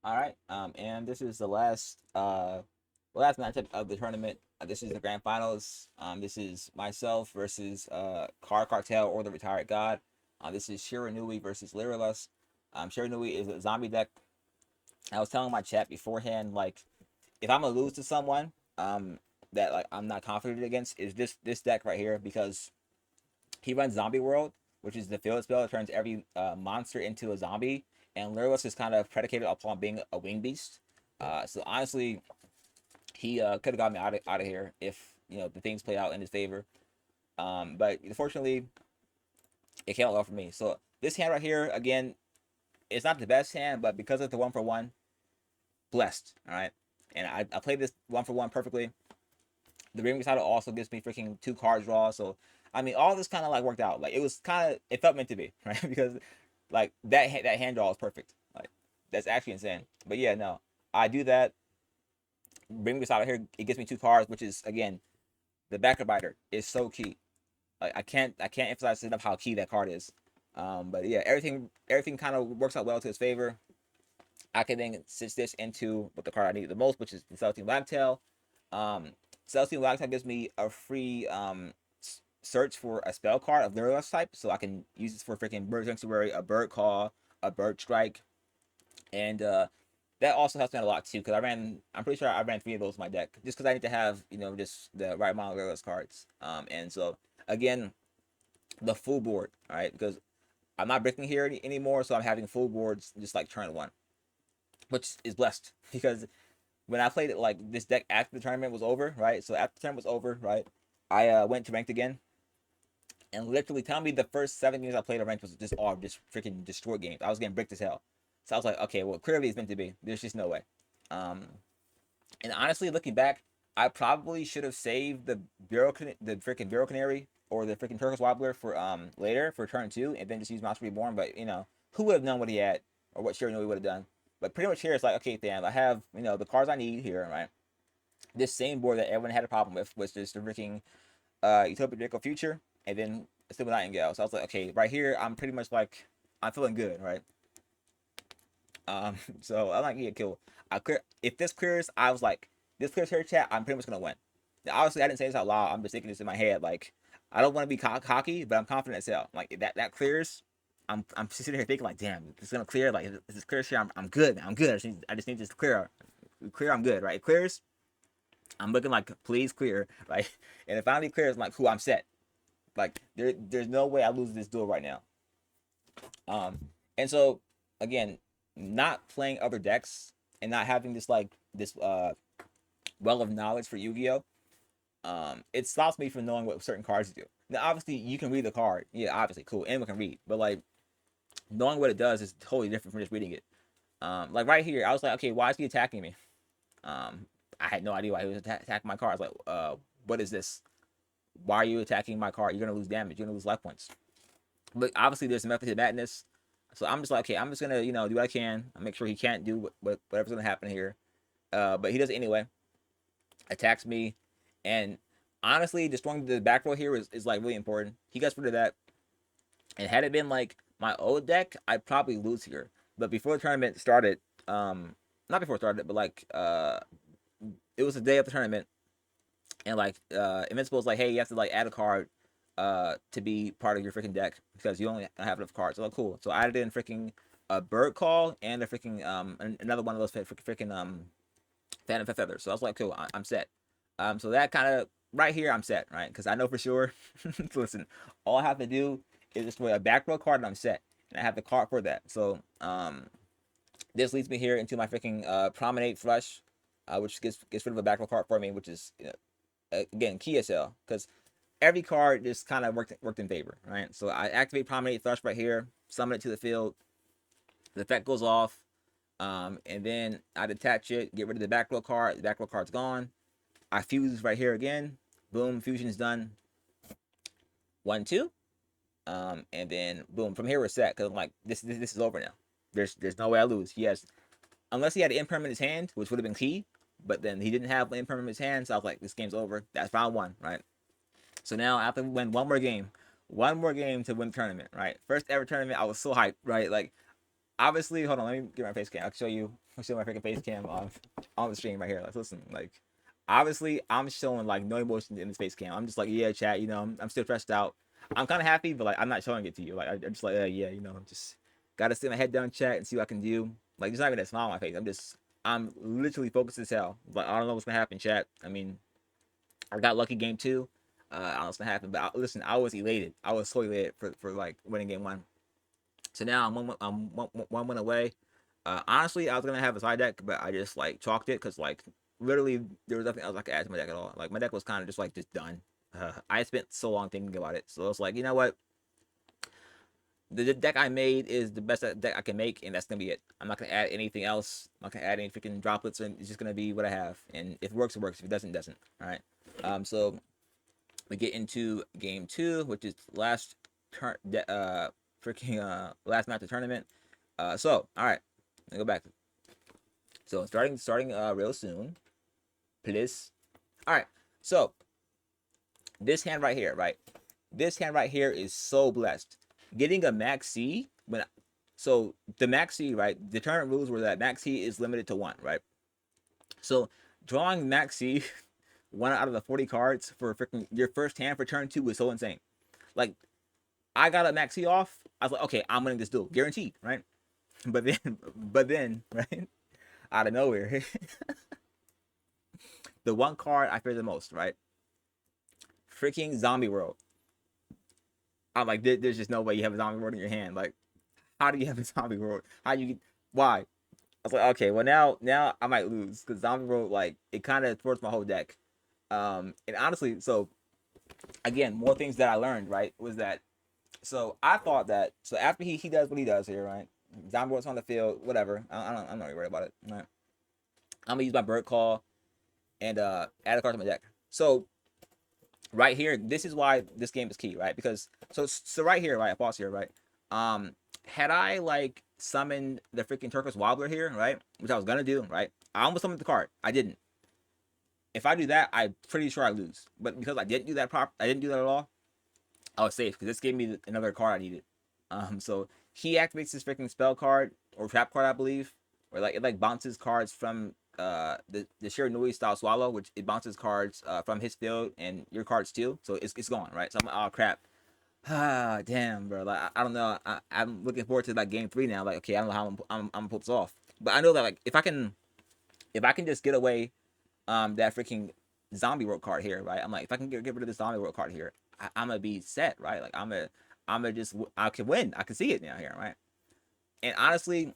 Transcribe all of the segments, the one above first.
All right. And this is the last matchup of the tournament. This is the grand finals. This is myself versus CardCartel or the Retired God. This is Shiranui versus Lyrillus. Shiranui is a zombie deck. I was telling my chat beforehand, like, if I'm gonna lose to someone, that like I'm not confident against, is this deck right here, because he runs Zombie World, which is the field spell that turns every monster into a zombie, and Lyrillus is kind of predicated upon being a wing beast. So honestly, he could have got me out of here if the things played out in his favor. But unfortunately, it came out well for me. So this hand right here, again, it's not the best hand, but because of the one for one, blessed. All right, and I played this one for one perfectly. The ring recital also gives me freaking two card draw. So I mean, all this kind of like worked out. Like it felt meant to be, right? Because like that hand draw is perfect. Like that's actually insane. But yeah, no, I do that. Ring recital here, it gives me two cards, which is again the backer biter is so key. Like I can't emphasize enough how key that card is. But yeah, everything kind of works out well to his favor. I can then switch this into what the card I need the most, which is the Celestine Wagtail. Um, Celestine Wagtail gives me a free search for a spell card of Lyrillus type, so I can use this for freaking Bird Sanctuary, a Bird Call, a Bird Strike, and that also helps me out a lot too. Because I'm pretty sure I ran three of those in my deck, just because I need to have just the right amount of Lyrillus cards. And so again, the full board, all right, because I'm not breaking here anymore, so I'm having full boards just like turn one, which is blessed because when I played it like this deck after the tournament was over, right? So after the tournament was over, right, I went to ranked again, and literally tell me the first 7 games I played of ranked was just all just freaking destroyed games. I was getting bricked as hell. So I was like, okay, well clearly it's meant to be. There's just no way. Um, and honestly, looking back, I probably should have saved the freaking Bureau Canary or the freaking Turkish Wobbler for later for turn two, and then just use Monster Reborn. But who would have known what he had or what Shiranui would have done? But pretty much here it's like, okay, fam, I have the cards I need here, right? This same board that everyone had a problem with was just the freaking Utopia Draco Future, and then Silver Nightingale. So I was like, okay, right here, I'm pretty much like, I'm feeling good, right? So I'm not gonna get killed. If this clears, I was like, this clears her chat, I'm pretty much gonna win. Now, obviously, I didn't say this out loud. I'm just thinking this in my head. Like, I don't want to be cocky, but I'm confident as hell. Like, if that clears, I'm sitting here thinking like, damn, it's gonna clear. Like, if this clears here, I'm good. I'm good. I just need this to clear. Clear, I'm good. Right? It clears. I'm looking like, please clear. Right? And it finally clears, I'm like, cool, I'm set. Like, there's no way I lose this duel right now. Um, and so again, not playing other decks and not having this well of knowledge for Yu-Gi-Oh, it stops me from knowing what certain cards do. Now, obviously, you can read the card. Yeah, obviously, cool. Anyone can read, but like knowing what it does is totally different from just reading it. Like right here, I was like, okay, why is he attacking me? I had no idea why he was attacking my card. I was like, what is this? Why are you attacking my card? You're gonna lose damage. You're gonna lose life points. But obviously, there's a method to madness. So I'm just like, okay, I'm just gonna do what I can. I make sure he can't do whatever's gonna happen here. But he does it anyway. Attacks me, and honestly, destroying the back row here is like really important. He gets rid of that, and had it been like my old deck, I'd probably lose here. But before the tournament started, not before it started, but like it was the day of the tournament, and like Invincible was like, hey, you have to like add a card to be part of your freaking deck because you only have enough cards. So like, cool. So I added in freaking a bird call and a freaking another one of those freaking Phantom Feather. So I was like, cool, I'm set. So that kind of right here, I'm set, right? Because I know for sure. Listen, all I have to do is destroy a back row card and I'm set, and I have the card for that. So this leads me here into my freaking Promenade Flush, which gets rid of a back row card for me, which is again key SL because every card just kind of worked in favor, right? So I activate Promenade Flush right here, summon it to the field. The effect goes off, and then I detach it, get rid of the back row card. The back row card's gone. I fuse right here again. Boom, fusion's done. 1, 2. And then boom. From here we're set because I'm like this is over now. There's no way I lose. Yes, unless he had an impermanent in his hand, which would have been key. But then he didn't have an impermanent in his hand, so I was like, this game's over. That's round one, right? So now I have to win one more game to win the tournament, right? First ever tournament, I was so hyped, right? Like obviously, hold on, let me get my face cam. I'll show you. I'll show my freaking face cam on the stream right here. Like, listen, like, obviously, I'm showing like no emotion in this face cam. I'm just like, yeah, chat. You know, I'm still stressed out. I'm kind of happy, but like, I'm not showing it to you. Like, I'm just like, yeah, you know, just gotta sit my head down, chat, and see what I can do. Like, there's not even a smile on my face. I'm literally focused as hell. But I don't know what's gonna happen, chat. I mean, I got lucky game two. I don't know what's gonna happen, but listen, I was elated. I was so elated for like winning game one. So now I'm one win away. Honestly, I was gonna have a side deck, but I just like chalked it because like literally there was nothing else I could add to my deck at all. Like my deck was kind of just done. I spent so long thinking about it, so it's like, you know what? The deck I made is the best deck I can make, and that's gonna be it. I'm not gonna add anything else. I'm not gonna add any freaking droplets, and it's just gonna be what I have. And if it works, it works. If it doesn't, it doesn't. All right. So we get into game two, which is last turn, last match of the tournament. So all right, let me go back. So starting real soon, please. All right. So this hand right here, right? This hand right here is so blessed. Getting a max C when so the max C, right? The tournament rules were that max C is limited to one, right? So drawing max C one out of the 40 cards for freaking your first hand for turn two is so insane. Like I got a max C off. I was like, okay, I'm winning this duel, guaranteed, right? But then, right, out of nowhere, the one card I fear the most, right? Freaking Zombie World. I'm like, there's just no way you have a Zombie World in your hand. Like, how do you have a Zombie World? How do you? Why? I was like, okay, well now I might lose because Zombie World like it kind of thwarts my whole deck. And honestly, so again, more things that I learned, right, was that so I thought that so after he does what he does here, right? Zombie World's on the field, whatever. I'm not really worried about it. Right? I'm gonna use my Bird Call and add a card to my deck. So right here, this is why this game is key, right? Because so right here, right, I pause here, right? Had I like summoned the freaking Turkish Wobbler here, right, which I was gonna do, right? I almost summoned the card. I didn't. If I do that, I'm pretty sure I lose. But because I didn't do that I didn't do that at all. I was safe because this gave me another card I needed. So he activates this freaking spell card or trap card, I believe, or like it like bounces cards from the Shiranui style swallow, which it bounces cards from his field and your cards too. So it's gone, right? So I'm like, oh crap. Ah, damn, bro. Like I don't know. I'm looking forward to like game three now. Like, okay, I don't know how I'm gonna pull this off, but I know that like if I can just get away that freaking zombie world card here, right? I'm like, if I can get rid of this zombie world card here, I'm gonna be set, right? Like I'm gonna just I can win. I can see it now here, right? And honestly,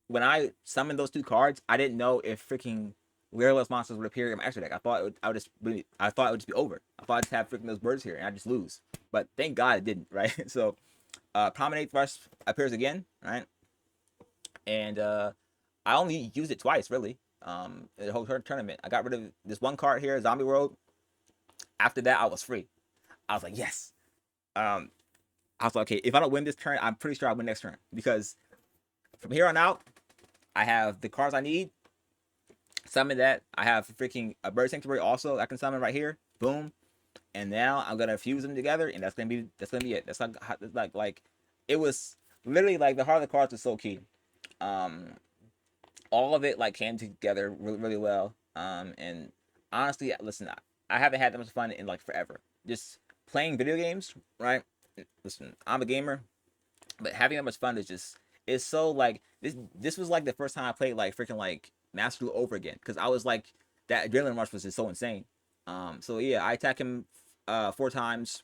when I summoned those two cards, I didn't know if freaking Wireless monsters would appear in my extra deck. I thought it would just be over. I thought I'd just have freaking those birds here and I just lose. But thank God it didn't, right? So Promenade Thrust appears again, right? And I only used it twice, really. The whole tournament. I got rid of this one card here, Zombie World. After that, I was free. I was like, yes. Um, I was like, okay, if I don't win this turn, I'm pretty sure I'll win next turn because from here on out, I have the cards I need. Summon that. I have freaking a Bird Sanctuary also I can summon right here. Boom. And now I'm gonna fuse them together, and that's gonna be it. That's like it was literally like the heart of the cards was so key. Um, all of it like came together really, really well. And honestly, listen, I haven't had that much fun in like forever. Just playing video games, right? Listen, I'm a gamer, but having that much fun is just it's so like this was like the first time I played like freaking like Master Duel over again because I was like that adrenaline rush was just so insane. So yeah, I attack him four times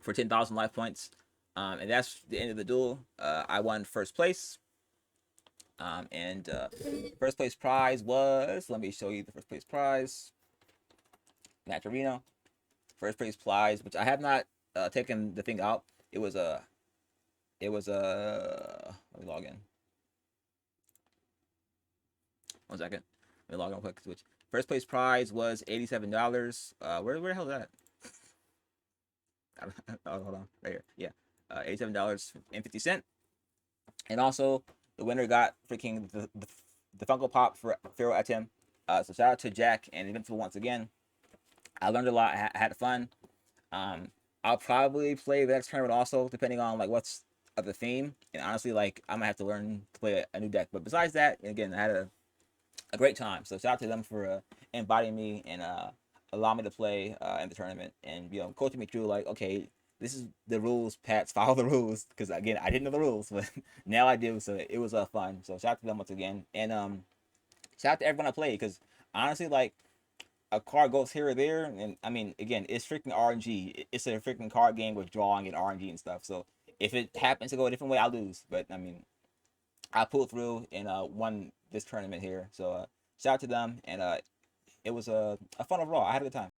for 10,000 life points. And that's the end of the duel. I won first place. And first place prize was, let me show you the first place prize. Match Arena. First place prize, which I have not taken the thing out. It was let me log in. 1 second. Let me log in quick. Switch. First place prize was $87. Where the hell is that? Oh, hold on, right here. Yeah, $87.50. And also, the winner got freaking the Funko Pop for Pharaoh Atem. So shout out to Jack and Invincible once again. I learned a lot. I had fun. I'll probably play the next tournament also, depending on like what's of the theme. And honestly, like I might have to learn to play a new deck. But besides that, again, I had a great time. So shout out to them for inviting me and allow me to play in the tournament and coaching me through like, okay, this is the rules, Pats, follow the rules, because again I didn't know the rules, but now I do. So it was fun. So shout out to them once again, and shout out to everyone I played, because honestly, like, a card goes here or there, and I mean, again, it's freaking RNG. It's a freaking card game with drawing and RNG and stuff. So if it happens to go a different way, I'll lose. But I mean, I pulled through and won this tournament here. So shout out to them, and it was a fun overall. I had a good time.